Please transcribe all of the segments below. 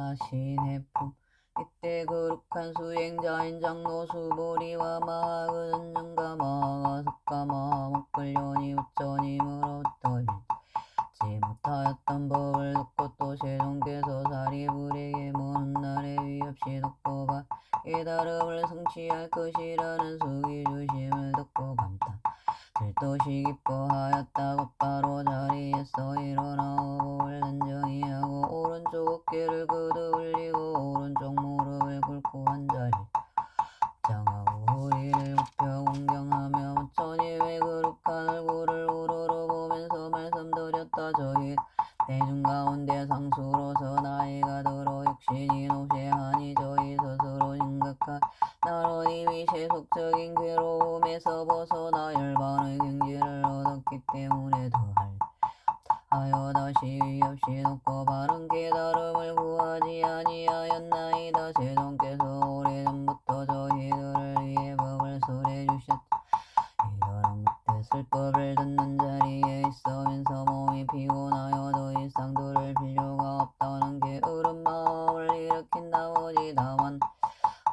제사신해품 이때 거룩한 수행자인 장로 수보리와 마하은 정가마가 석가마 목불련이 우천임으로부터 읽지 못하였던 법을 듣고 또 세종께서 사리불에게 모는 날에 위없이 듣고 깨달음을 성취할 것이라는 수기 주심을 듣고 감탄 들떠시 기뻐하였다. 곧바로 자리에서 일어나 어복을 단정히하고 오른쪽 어깨를 거듭 올리고 오른쪽 무릎을 꿇고 앉아 장하고 허리를 굽혀 공경하며 부처님의 거룩한 얼굴을 우러러 보면서 말씀드렸다. 저희 대중 가운데 상수로서 나이가 들어 육신이 노쇠하니 저희 스스로 심각한 나로님이 세속적인 괴로움에서 벗어나 열반의 경지를 얻었기 때문에 더하여 다시 위없이 높고 바른 깨달음을 구하지 아니하였나이다. 세종께서 오래전부터 저희들을 위해 법을 설해 주셨다. 이들은 그때 설법을 듣는 자리에 있으면서 몸이 피곤하여 더 이상 들을 필요가 없다는 게으른 마음을 일으킨 나머지 다만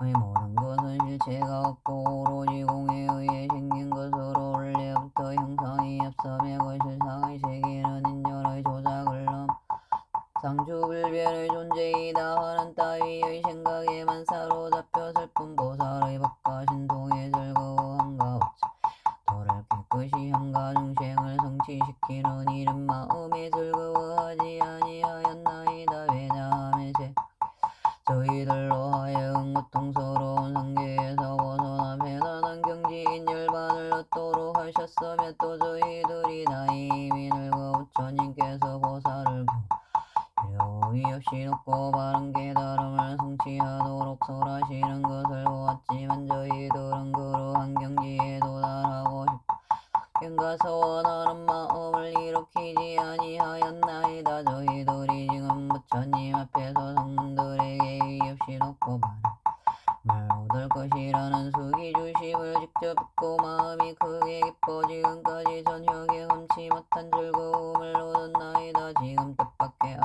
모든 것은 실체가 없고 오로지 공에 의해 생긴 것으로 원래부터 형상이 없음에 그 실상의 세계는 인연의 조작을 상주불변의 존재이다 하는 따위의 생각에만 사로잡혀 슬픈 보살의 법과 신통에 즐거워함과 도를 깨끗이 함과 중생을 성취시키는 이른 마음에 즐거워하지 아니하였나이다. 왜냐하면 저희들로 하여금 고통스러운 상계에서 벗어나 편안한 경지인 열반을 얻도록 하셨으며 또 저희들이 나이 이미 늙어 부처님께서 보살을 위없이 높고 바른 깨달음을 성취하도록 설하시는 것을 보았지만 저희들은 그러한 경지에 도달하고 싶은가 원하는 마음을 일으키지 아니하였나이다. 저희들이 지금 부처님 앞에서 성들에게 위없이 높고 바른 얻을 것이라는 수기 주심을 직접 듣고 마음이 크게 기뻐 지금까지 전혀 경험치 못한 즐거움을 얻었나이다. 지금 뜻밖의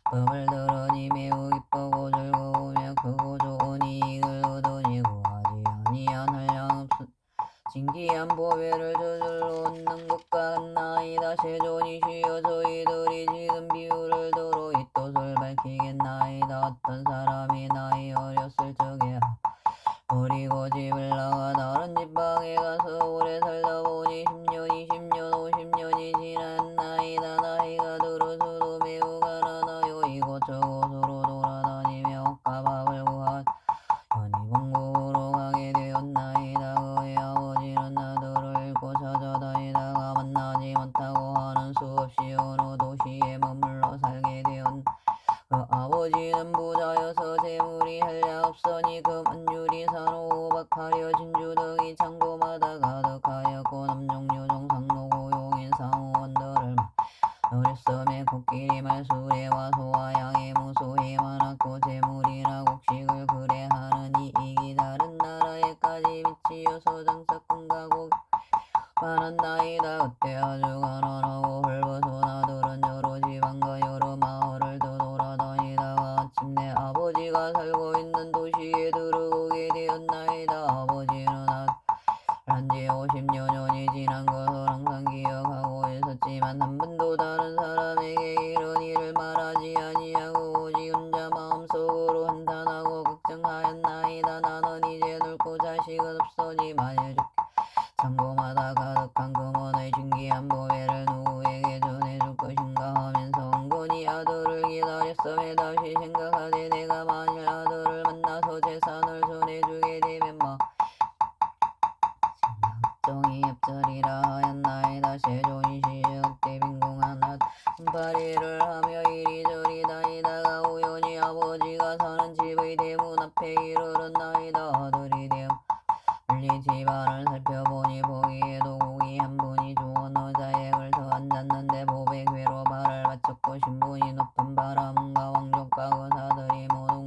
법을 들으니 매우 기쁘고 즐거우며 크고 좋은 이익을 얻으니 구하지 아니한 한량 없음 진기한 보배를 저절로 얻는 것 같나이다. 세존이시여 저희들이 지금 비유를 들어 이 뜻을 밝히겠나이다. 어떤 사람이 나이 어렸을 적에 버리고 집을 나가 다른 지방에 가서 오래 살다 보니 10년, 20년, 50년이 지났나이다. 나이가 들어서도 매우 가난하여 이곳저곳으로 돌아다니며 옷과 밥을 구하니 공국으로 가게 되었나이다. 그의 아버지는 아들을 잃고 찾아다니다가 만나지 못하고 하는 수없이 어느 도시에 머물러 살게 되었 그 아버지는 부자여서 재물이 한량없으니 금은 유리산 호박하려 진주 등이 창고마다 가득하였고 남종류 정상로 고용인 상호원들을 노렸음에 코끼리 말수레와 소와 양의 무소히 많았고 재물이나 곡식을 그래하는 이익이 다른 나라에까지 미치어서 장사꾼과 많았나이다. 그때 아주 가난하고 헐벗은 아들은 여러 지방과 여러 마을을 돌아다니다가 마침내 아버지가 살고 있는 도시에 들어오게 되었나이다. 아버지는 한지 50여 년이 지난 것을 항상 기억하고 있었지만 한 번도 다른 사람에게 이런 일을 말하지 아니하고 오직 혼자 마음속으로 한탄하고 걱정하였나이다. 나는 이제 늙고 자식은 없으니 만일 창고마다 가득한 금원의 신기한 보배를 누구에게 전해줄 것인가 하면서 은근히 아들을 기다렸음에 다시 생각하되 내가 만일 아들을 만나서 재산을 전해주게 되면 걱정이 없으리라 하였나이다. 세존이시여 그때 빈궁한 한파리를 하며 이리저리 다니다가 우연히 아버지가 사는 집의 대문 앞에 이르렀나이다. 아들이 멀리 집안을 살펴보니 보기에도 고기 한 분이 좋은 의자에 걸터 앉았는데 보배 괴로 발을 받쳤고 신분이 높은 바람과 왕족과 거사들이 모두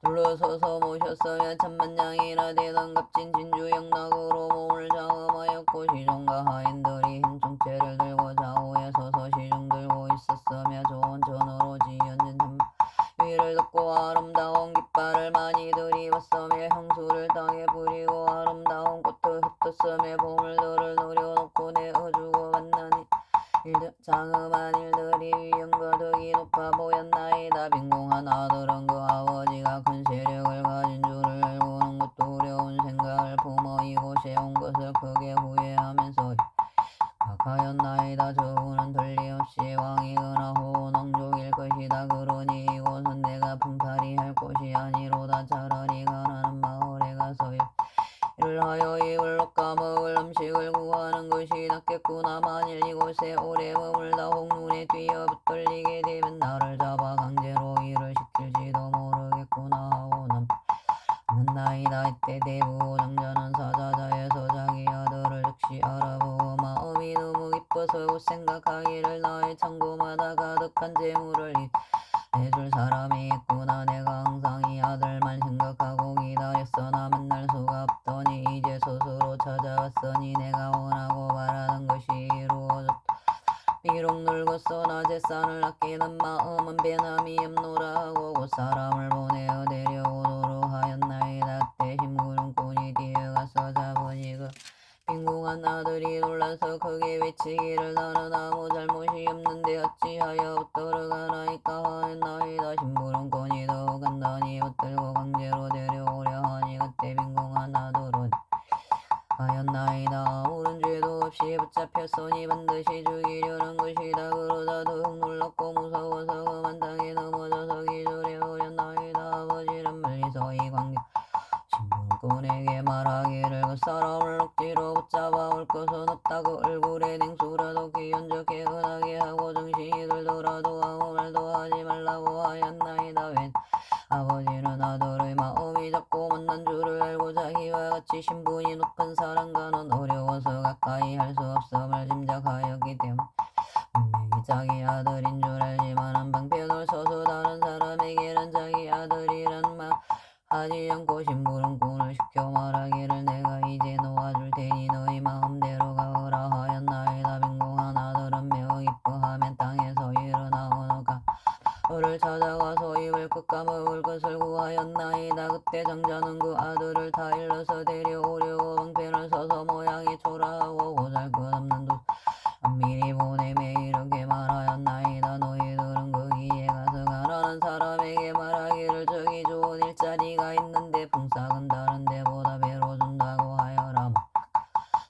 둘러서서 모셨으며 천만냥이나 되던 값진 진주 영락으로 몸을 장엄하였고 시종과 하인들이 흰 총채를 들고 좌우에 서서 시중 들고 있었으며 좋은 천으로 지은 것이다. 그러니 이곳은 내가 품살이 할 곳이 아니로다. 차라리 가난한 마을에 가서 일을 하여 입을 까먹을 음식을 구하는 것이 낫겠구나. 만일 이곳에 오래 머물다 홍눈에 뛰어 붙들리게 되면 나를 잡아 강제로 일을 시킬지도 모르겠구나 하고 남나이다. 이때 대부 장자는 사자자에서 자기 아들을 즉시 알아보고 마음이 너무 기뻐서 생각하기를 나의 창고마다 가득한 재물을 내줄 사람이 있구나. 내가 항상 이 아들만 생각하고 기다렸으나 만날 수가 없더니 이제 스스로 찾아왔으니 내가 원하고 바라던 것이 이루어졌다. 비록 늙었으나 재산을 아끼는 마음은 변함이 없노라 하고 곧 사람을 보내어 데려오도록 하였나이다. 그때 심부름꾼이 뛰어가서 잡으니 그 빈궁한 아들이 놀라서 크게 외치기를 나는 아무 잘못이 없는데 어찌하여 붙들어가나이까 하였나이다. 심부름꾼이 더욱 간단히 붙들고 강제로 데려오려 하니 그때 빈궁한 아들은 하였나이다. 아무런 죄도 없이 붙잡혔으니 반드시 죽이려는 것이다. 그러다 더욱 놀랍고 무서워서 그만 땅에 넘어져서 기절해 버렸나이다. 아버지는 멀리서 이 광경 신부꾼에게 말하기를 그 사람을 억지로 붙잡아 올 것은 없다. 그 얼굴에 냉수라도 기연적게 흔하게 하고 정신이 들더라도 아무 말도 하지 말라고 하였나이다. 웬 아버지는 아들의 마음이 작고 못난 줄을 알고 자기와 같이 신분이 높은 사람과는 어려워서 가까이 할 수 없음을 짐작하였기 때문에 분명히 자기 아들인 줄 알지만 방편을 서서 다른 사람에게는 자기 아들이란 말 하지 않고 심부름꾼을 시켜 말하기를 내가 이제 놓아줄 테니 너희 마음대로 가거라 하였나이다. 빈궁한 아들은 매우 기뻐하며 땅에서 일어나오는 가을을 찾아가서 입을 까먹을 것을 구하였나이다. 그때 장자는 그 아들을 다 일러서 데려오려고 방편을 서서 모양이 초라하고 보잘것없는 두 미리 보내매 이렇게 말하였나이다. 너희들은 거기에 가서 가난한 사람에게 말하기를 저기 좋은 일자리가 있는데 풍싹은 다른 데보다 배로 준다고 하여라.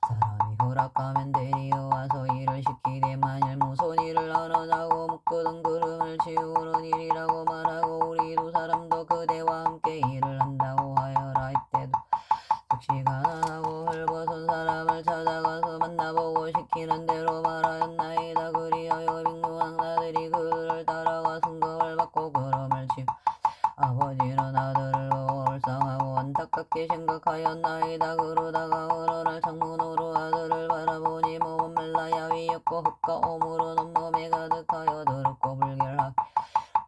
사람이 허락하면 데리어와서 일을 시키되 만일 무슨 일을 하느냐고 묻거든 그름을 치우는 일이라고 말하고 우리 두 사람도 그대와 함께 일을 한다고 하여라. 이때도 즉시 가난하고 헐벗은 사람을 찾아가서 만나보고 시키는 대로 말하였나이다. 그리하여 빈궁한 아들이 그를 따라가 승급을 받고 그름을 치우 아버지는 아들을 불쌍하고 안타깝게 생각하였나이다. 그러다가 어느 날 창문으로 아들을 바라보니 몸은 말라 야위였고 흙과 오물은 온몸에 가득하여 더럽고 불결하게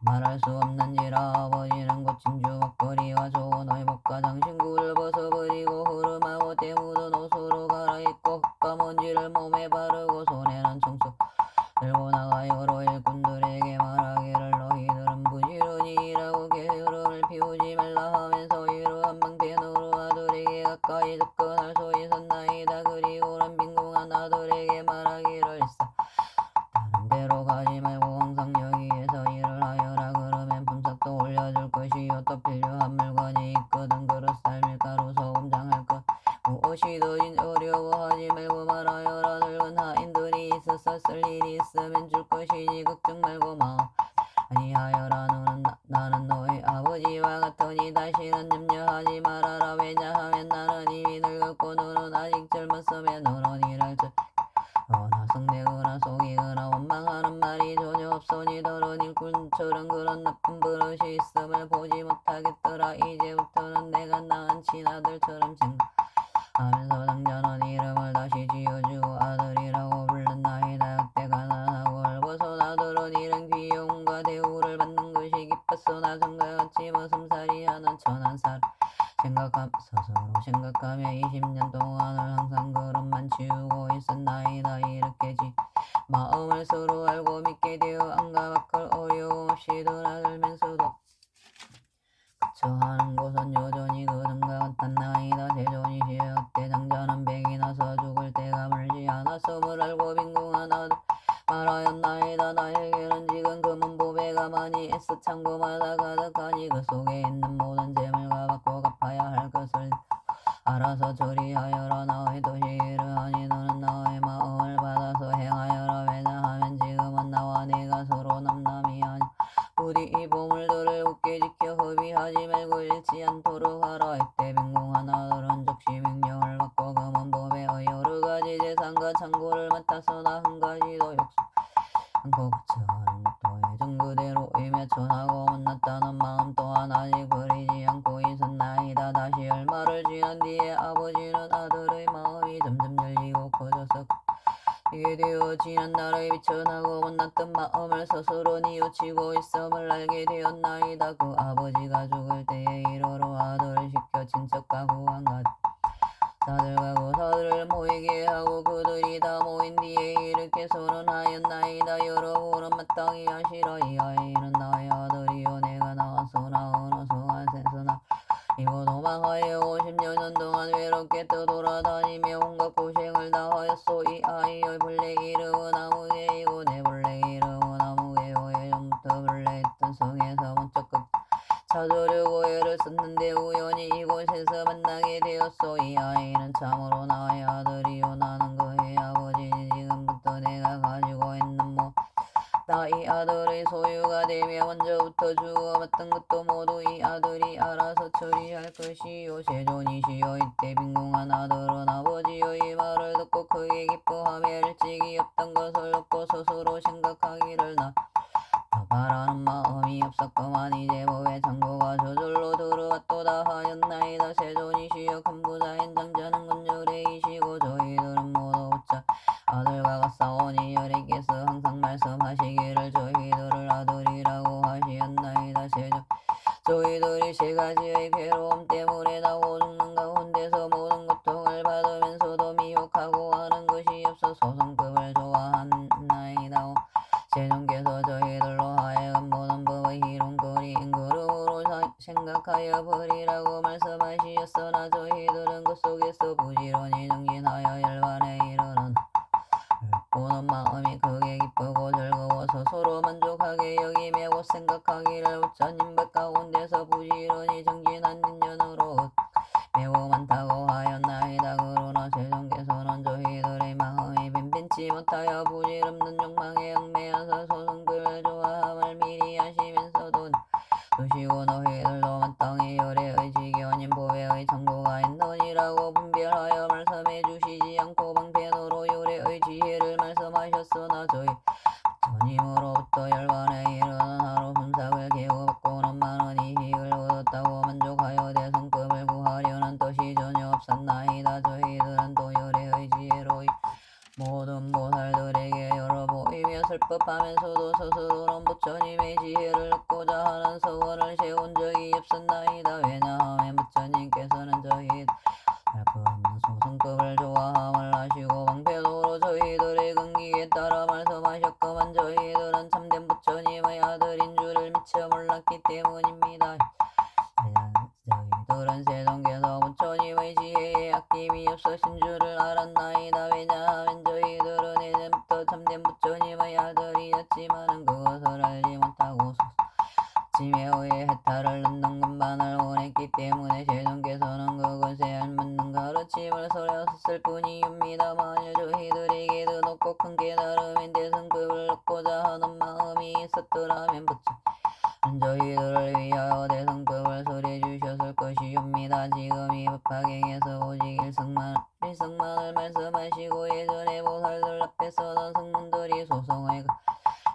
말할 수 없는지라. 아버지는 고친 주먹거리와 좋은 의복과 장신구를 벗어버리고 흐름하고 때 묻은 옷으로 갈아입고 흙과 먼지를 몸에 바르고 손에는 청소 들고 나가 여러 일꾼들에게 말하기를 너희들은 부지런히 일하고 게으름을 피우지 말라 하면서 이러한 방편으로 아들에게 가까이 접근할 수 있었나이다. 그리고는 빈궁한 아들에게 말하기를 다른 데로 가지 말고 항상 여기에서 일을 하여라. 그러면 품삯도 올려줄 것이요 또 필요한 물건이 있거든 그릇 쌀밀가루 소금 장할 것 무엇이든 어려워하지 말고 말하여라. 늙은 하인들이 있어서 쓸 일이 있으면 줄 것이니 걱정 말고 마음 아니하여라. 나는 너희 아버지와 같으니 다시는 염려하지 말아라. 왜냐하면 나는 이미 늙었고 너는 아직 젊었으며 너는 일할 줄 그러나 성내거나 속이거나 원망하는 말이 전혀 없으니 너는 일꾼처럼 그런 나쁜 버릇이 있음을 보지 못하겠더라. 이제부터는 내가 낳은 친아들처럼 생각하면서 장자는 이름을 다시 지어주고 아들이라고 불렀나이다. 그때 가난하고 헐벗은 아들은 이런 귀여움과 대우를 받는 것이 기뻤으나 전과 같이 머슴살이하는 천한 사람 스스로 생각하며 20년 동안을 항상 그릇만 치우고 있었나이다. 이렇게 마음을 서로 알고 믿게 되어 안과 밖을 어려움 없이 드나들면서도 그쳐하는 곳은 여전히 그전과 같았나이다. 세존이 시여 그때 장자는 백이 나서 죽을 때가 멀지 않았음을 알고 빈궁한 아들 말하였나이다. 나에게는 지금 금은 보배가 많이 있어 창고마다 가득하니 그 속에 있는 모든 재물과 받고 갚아야 할 것을 알아서 처리하여라. 나의 도시를 하니 너는 나의 마음을 받아서 행하여라. 왜냐하면 지금은 나와 네가 서로 남남이 아니 부처님의 천하고 못났다는 마음 또한 아직 버리지 않고 있었나이다. 다시 얼마를 지난 뒤에 아버지는 아들의 마음이 점점 열리고 커져서 이게 되어 지난날의 비천하고 못났던 마음을 스스로 뉘우치고 있음을 알게 되었나이다. 그 아버지가 죽을 때에 일호로 아들을 시켜 친척과 후한가족 사들과 고사들을 모이게 하고 그들이 다 모인 뒤에 이렇게 선언하였나이다. 여러분은 마땅히 하시라. 이 아이는 나의 아들이요 내가 낳았으나 어느 성안에서나 이곳 도망하여 50년 동안 외롭게 떠돌아다니며 온갖 고생을 다하였소. 이 아이의 본래 이름은 나무개이고 내 본래 이름은 나무개요. 예전부터 본래 있던 성에서 문득 찾으려고 애를 썼는데 우연히 이곳에서 만나게 되었소. 이 아이는 참으로 나의 아들이요 나는 그의 아버지니 지금부터 내가 가지고 있는 다 이 아들의 소유가 되며 먼저부터 주어봤던 것도 모두 이 아들이 알아서 처리할 것이요. 세존이시여 이때 빈궁한 아들은 아버지의 말을 듣고 크게 기뻐하며 일찍이 없던 것을 얻고 스스로 생각하기를 나 바라는 마음이 없었구만. 이제 법의 창고가 저절로 들어왔도다 하였나이다. 세존이시여 큰 부자인 장자는 건조래이시고 저희들은 모두 부자 아들과 같사오니 여리께서 항상 말씀하시기를 저희들을 아들이라고 하시었나이다. 세존 저희들이 세 가지의 괴로움 때문에 나고 죽는 가운데서 모든 고통을 받으면서도 미혹하고 하는 것이 없어 소성급을 좋아하나이다. 세존께서 저희들로 하여금 모든 법의 희롱거리 인그름으로 생각하여 버리라고 말씀하시었으나 저희들은 그 속에서 부지런히 정진하여 열반에 이르는 보는 마음이 크게 기쁘고 즐거워서 서로 만족하게 여기며 곧 생각하기를 부처님 법 가운데서 부지런히 정진한 인연으로 매우 많다고 하였나이다. 그러나 세존께서는 저희들의 마음이 빈빈치 못하여 부질없는 욕망에 얽매여서 소승급을 좋아함을 미리 하시면서도 두시고 너희들도 마땅히 열애의 지견인 보배의 창고가 있느니라고 분별하여 말씀해 주시지 않고 방편으로 열애의 지혜를 말씀하셨으나 저희 부처님으로부터 열반에 이르는 하루 분삭을 개고받고는 많은 이익을 얻었다고 만족하여 대성급을 구하려는 뜻이 전혀 없었나이다. 저희들은 또 열애의 지혜로 모든 보살들에게 열어보이며 슬퍼하면서도 스스로는 부처님의 지혜를 얻고자 하는 서원을 세운 적이 없었나이다. 왜냐하면 부처님께서는 저희 소승급을 좋아함을 하시고 방편으로 저희들의 근기에 따라 말씀하셨건만 저희들은 참된 부처님의 아들인 줄을 미처 몰랐기 때문입니다. 저희들은 세존께서 부처님의 지혜에 아낌이 없으신 줄을 알았나이다. 왜냐하면 저희들은 예전부터 참된 부처님의 아들이었지만은 그것을 알지 못하고 짐에 의해 해탈을 얻는 것만을 원했기 때문에 세존께서는 그것에 알맞는 가르침을 설하셨을 뿐이옵니다. 만일 저희들에게도 높고 큰 깨달음인 대승급을 얻고자 하는 마음이 있었더라면 부처님은 저희들을 위하여 대승급을 설해 주셨을 것이옵니다. 지금 이 법화경에서 오직 일성만을 말씀하시고 예전에 보살들 앞에서는 성문들이 소송을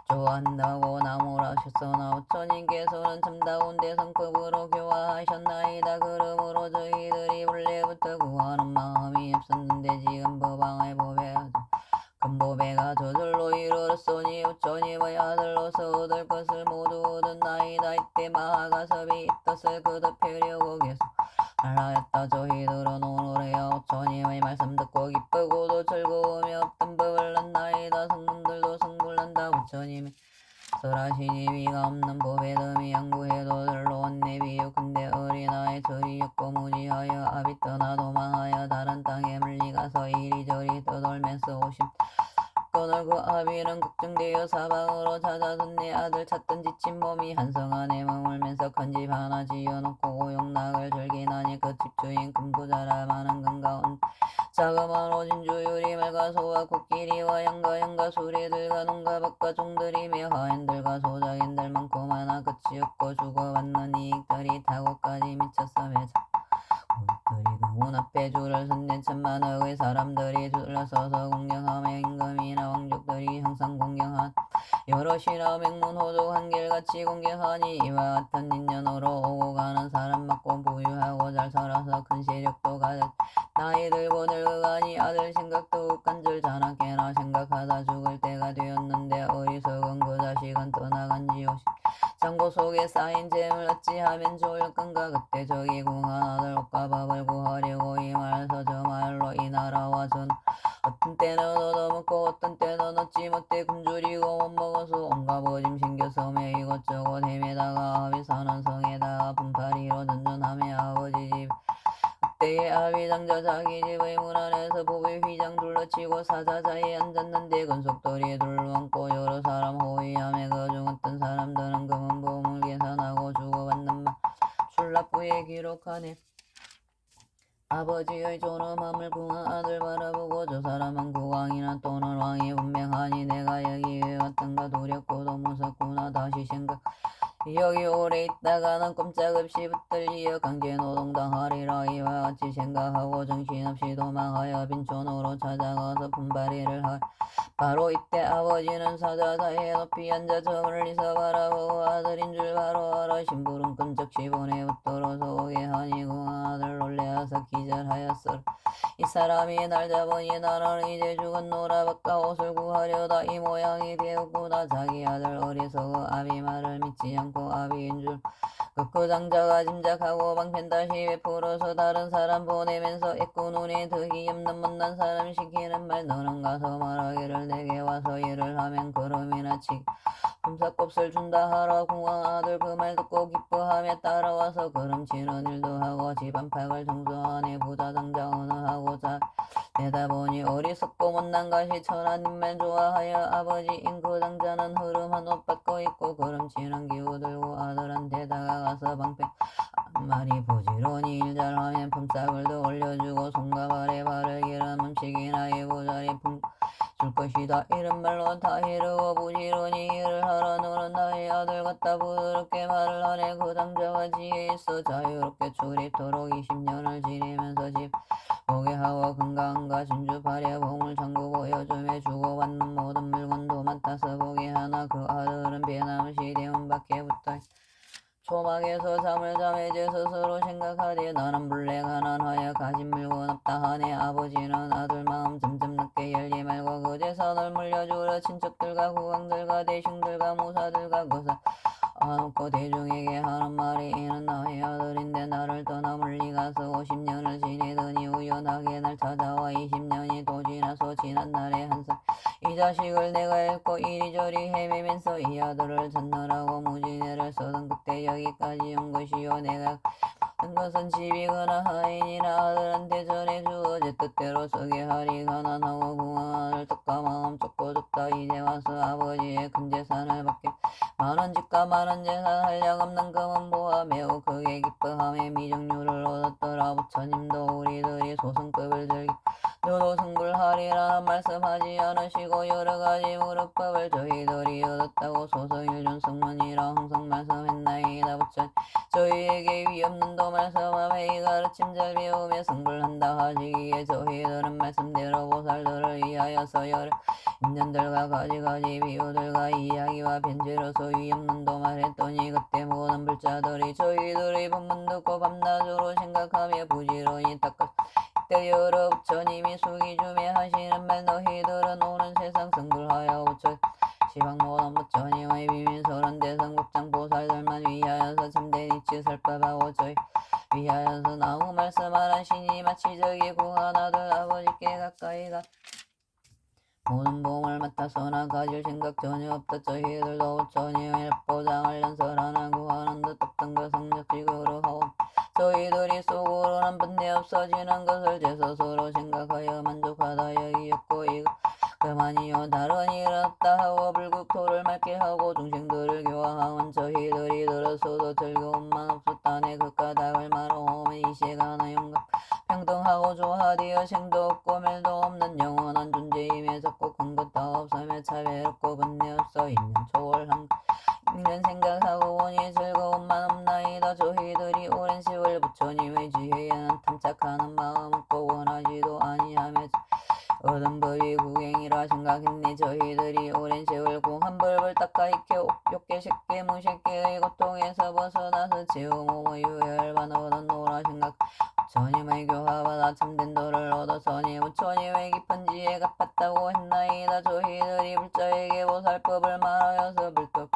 좋아한다고 나무라셨으나 부처님께서는 참다운 대성급으로 교화하셨나이다. 그러므로 저희들이 본래부터 구하는 마음이 없었는데 지금 법왕의 보배가 큰 보배가 저절로 이르렀으니 부처님의 아들로서 얻을 것을 모두 얻었나이다. 이때 마하가섭이 이 뜻을 거듭하려고 계속 말하였다. 저희들은 오늘에야 부처님의 말씀 듣고 기쁘고도 즐거우며 없던 법을 얻나이다. 성문들도 성불난다. 부처님의 설하시니 위가 없는 보배듬이 양구해도 들러온 내비유 근데 어린아이 저리였고 무지하여 아비 떠나 도망하여 다른 땅에 물리가서 이리저리 떠돌면서 오심 건을 그 아비는 걱정되어 사방으로 찾아던 내 아들 찾던 지친 몸이 한성 안에 머물면서 큰 집 하나 지어놓고 오용락을 즐기나니 그 집주인 큰 부자라 많은 건가운 자그마한 오진주 유리말과 소와 코끼리와 양가 수레들과 농가 밭과 종들이며 하인들과 소작인들 많고 많아 끝이 없고 주고받는 이익들이 타고까지 미쳤음에 그들이 그 문 앞에 줄을 섰네. 천만억의 사람들이 둘러서서 공경하며 임금이나 왕족들이 항상 공경한 여럿이나 맹문호족 한결같이 공경하니 이와 같은 인연으로 오고 가는 사람 많고 부유하고 잘 살아서 큰 세력도 가졌 나이 들고 늙어가니 아들 생각도 욱간줄 자나깨나 생각하다 죽을 때가 되었는데 어리석은 그 자식은 떠나간지요. 창고 속에 쌓인 재물 어찌하면 좋을 건가. 그때 저기 궁한 아들 옷과 밥을 구하려고 이 말서 저 말로 이 나라와 전 어떤 때는 얻어먹고 어떤 때는 얻지 못해 굶주리고 못 먹어서 온갖 버짐 생겨서 매 이것저것 헤매다가 아비 사는 성에다가 분파리로 전전하며 아버지 집 그때의 아비 장자 자기 집의 문 안에서 보배 휘장 둘러치고 사자자에 앉았는데 근속돌이에 둘러앉고 여러 사람 호위하며 그중 어떤 사람들은 금은 보물 계산하고 주고받는 술납부에 기록하네. 아버지의 존엄함을 궁한 아들 바라보고 저 사람은 국왕이나 또는 왕이 분명하니 내가 여기에 왔던가 두렵고도 무섭구나. 다시 생각 여기 오래 있다가는 꼼짝없이 붙들리어 강제노동당하리라. 이와 같이 생각하고 정신없이 도망하여 빈촌으로 찾아가서 분발이를 하 바로 이때 아버지는 사자자에 높이 앉아 저 멀리서 바라보고 아들인 줄 바로 알아 심부름 끈적 시본에 붙들어서 오게 하니 그 아들 놀래어서 기절하였어. 이 사람이 날 잡으니 나는 이제 죽었노라. 바깥 옷을 구하려다 이 모양이 되었구나. 자기 아들 어리석어 아비 말을 믿지 않고 아비인 줄 그 장자가 짐작하고 방편 다시 베풀어서 다른 사람 보내면서 애꾸 눈에 득이 없는 못난 사람 시키는 말 너는 가서 말하기를 내게 와서 일을 하면 그럼이나 치 품삯값을 준다 하라. 궁왕 아들 그 말 듣고 기뻐하며 따라와서 그름치는 일도 하고 집안팍을 청소하네. 부자 장자 어느 하고 자 내다보니 어리석고 못난 것이 천하님만 좋아하여 아버지인 그 장자는 흐름한 옷 받고 있고 그름치는 기우 들고 아들한테 다가가서 방패 한 마리 부지런히 일 잘하면 품삯을 더 올려주고 손과 발에 바르기란 음식이나 이부자리 줄 것이다. 이런 말로 다 이르고 부지런히 일을 하라. 너는 나의 아들 같다. 부드럽게 말을 하네. 그 장자가 지혜 있어 자유롭게 출입토록 20년을 지내면서 집 보게 하고 건강과 진주 발에 보물 잠그고 요즘에 주고받는 모든 물건도 맡아서 보게 하나. 그 아들은 배남시 대문 밖에 붙어 초막에서 잠을 잠에제 스스로 생각하되 나는 본래 가난하여 가진 물건 없다 하네. 아버지는 아들 마음 점점 늦게 열지 말고 그 재산을 물려주려 친척들과 국왕들과 대신들과 무사들과 거사 아놓고 대중에게 하는 말이 이는 나의 아들인데 나를 떠나 멀리 가서 50년을 지내더니 우연하게 날 찾아와 20년이 또 지나서 지난 날에 한살 이 자식을 내가 잃고 이리저리 헤매면서 이 아들을 찾느라고 무지개를 써던 그때 여기까지 온 것이요. 내가 한 것은 집이거나 하인이나 아들한테 전해주어 제 뜻대로 쓰게 하리. 가난하고 궁한을 뜻과 마음 쫓고 좁다. 이제 와서 아버지의 큰 재산을 받게 많은 집과 많은 재산 한량없는 금은 보아 매우 크게 기뻐하며 미정유를 얻었더라. 부처님도 우리들이 소승급을 즐기 너도 승불하리라는 말씀하지 않으시고 여러가지 무릇법을 저희들이 얻었다고 소서일륜 성문이라 항상 말씀했나이다. 부처님 저희에게 위없는 도 말씀하며 이 가르침 잘 배우며 승불한다 하시기에 저희들은 말씀대로 보살들을 위하여서 여러 인연들과 가지가지 비유들과 이야기와 편지로서 위없는 도 말했더니 그때 모든 불자들이 저희들의 법문 듣고 밤낮으로 생각하며 부지런히 닦았 그때 여러 부처님이 수기주매 하시는 말 너희들은 오는 세상 승불하여 부처 시방 모든 부처님의 비밀설은 대성국장 보살들만 위하여서 참된 이치 설법하고 저희 위하여서 나무 말씀하시니 마치 저기 구한 아들 아버지께 가까이 가 모든 보험을 맡아서나 가질 생각 전혀 없다. 저희들도 부처님의 보장을 연설하나 구하는 듯 없던 그 성적직으로 하오. 저희들이 속으로는 번뇌 없어지는 것을 제 스스로 생각하여 만족하다 여기였고 이거 그만이요 다른 일은 없다 하고 불국토를 맑게 하고 중생들을 교화하면 저희들이 들어서도 즐거움만 없었다네. 그 까닭을 말하오면 이 시간의 영감 평등하고 조화되어 생도 없고 멸도 없는 영원한 존재임에 적고 큰 것도 없으며 차별 없고 번뇌 없어 인연 초월한 이런 생각하고 보니 즐거움만 없나이다. 저희들이 오랜 세월 부처님의 지혜에 난 저희들이 고통에서 벗어나서 지우 몸의 유혈만 얻었노라 생각. 부처님의 교화받아 참된 도를 얻었으니 부처님의 깊은 지혜 갚았다고 했나이다. 저희들이 불자에게 보살법을 말하여서 불떡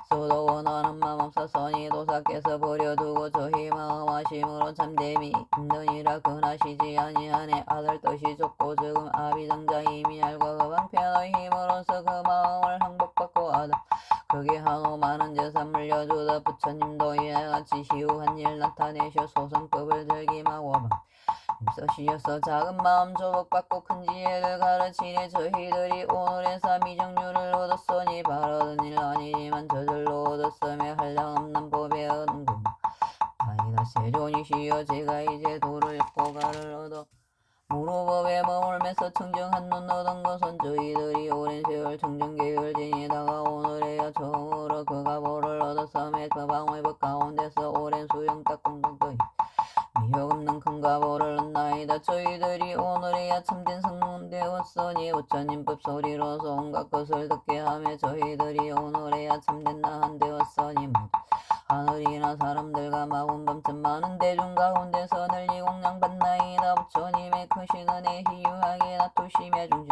소도 원하는 마음 없었으니 도사께서 버려두고 저희 마음하심으로 참됨이 힘드니라. 근하시지 아니하네. 아들 뜻이 좋고 지금 아비정자이미 알고 그 방편의 힘으로서 그 마음을 항복받고 아들 그게 한후 많은 재산 물려주다. 부처님도 이와 같이 희우한 일 나타내셔 소승법을 즐김하고 힘쓰시어서 작은 마음 조복받고 큰 지혜를 가르치네. 저희들이 오늘의 삼위정률을 얻었으니 바라던 일 아니지만 저절로 얻었으며 한량없는 법에 얻은군. 아니다 세존이시여 제가 이제 도를 엮고 가를 얻어 무로법에 머물면서 청정한 눈 얻은 것은 저희들이 오랜 세월 청정계획을 지니다가 오늘에야 처음으로 그가 보를 얻었으며 그 방의 법 가운데서 오랜 수영 닦공덕도 미혹 없는 큰 가보를 얻나이다. 저희들이 오늘에야 참된 성문되었으니 부처님 법소리로서 온갖 것을 듣게 하며 저희들이 오늘에야 참된 나한 되었으니 모두 하늘이나 사람들과 마군범천 많은 대중 가운데서 널리 공양받나이다. 부처님의 크신 은혜 희유하게 놔두시며 중심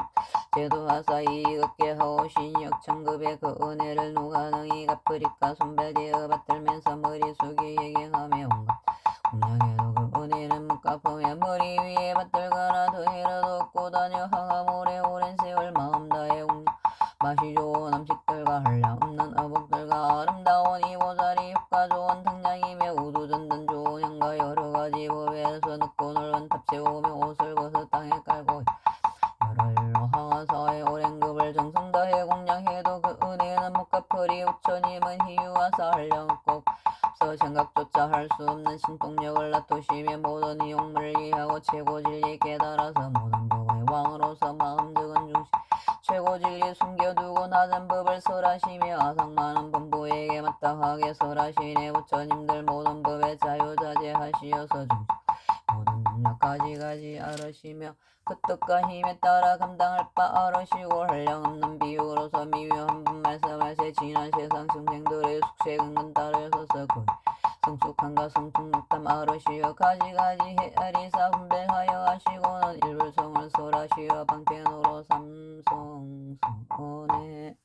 제도하사 이익없게 하오신 역천급의 그 은혜를 누가 능히 갚으리까. 손배되어 받들면서 머리 숙이 예경하며 온갖 공양해도 그 은혜는 못 갚으며 머리 위에 받들거나 더이라도 얻고 다녀 하가 오랜 세월 마음 다해 공양 맛이 좋은 음식들과 한량없는 어복들과 아름다운 이보자리 효과 좋은 등량이며 우두전단 좋은 향과 여러가지 법에서 늦고 넓은 탑 세우며 옷을 벗어 땅에 깔고 여러 일로 하와사의 오랜 급을 정성 다해 공양해도 그 은혜는 못 갚으리. 부처님은 희유하사 한량없고 없어 생각조차 할 수 없는 신통력을 놔두시며 모든 이용물을 이해하고 최고 진리 깨달아서 모든 법의 왕으로서 마음적은 중심 최고 진리 숨겨두고 낮은 법을 설하시며 아상 많은 범부에게 마땅하게 설하시네. 부처님들 모든 법에 자유자재하시어서 중심 모든 능력 가지가지 알으시며 그 뜻과 힘에 따라 감당할 바 알으시고 한량없는 비유로서 미묘한 분 말씀하세 지난 세상 중생들의 숙세 근근 따르셔서 그 성숙한가 성숙육담 알으시어 가지가지 헤아리사 분별하여 하시고는 일불성을 설하시어 방편으로 삼성성원에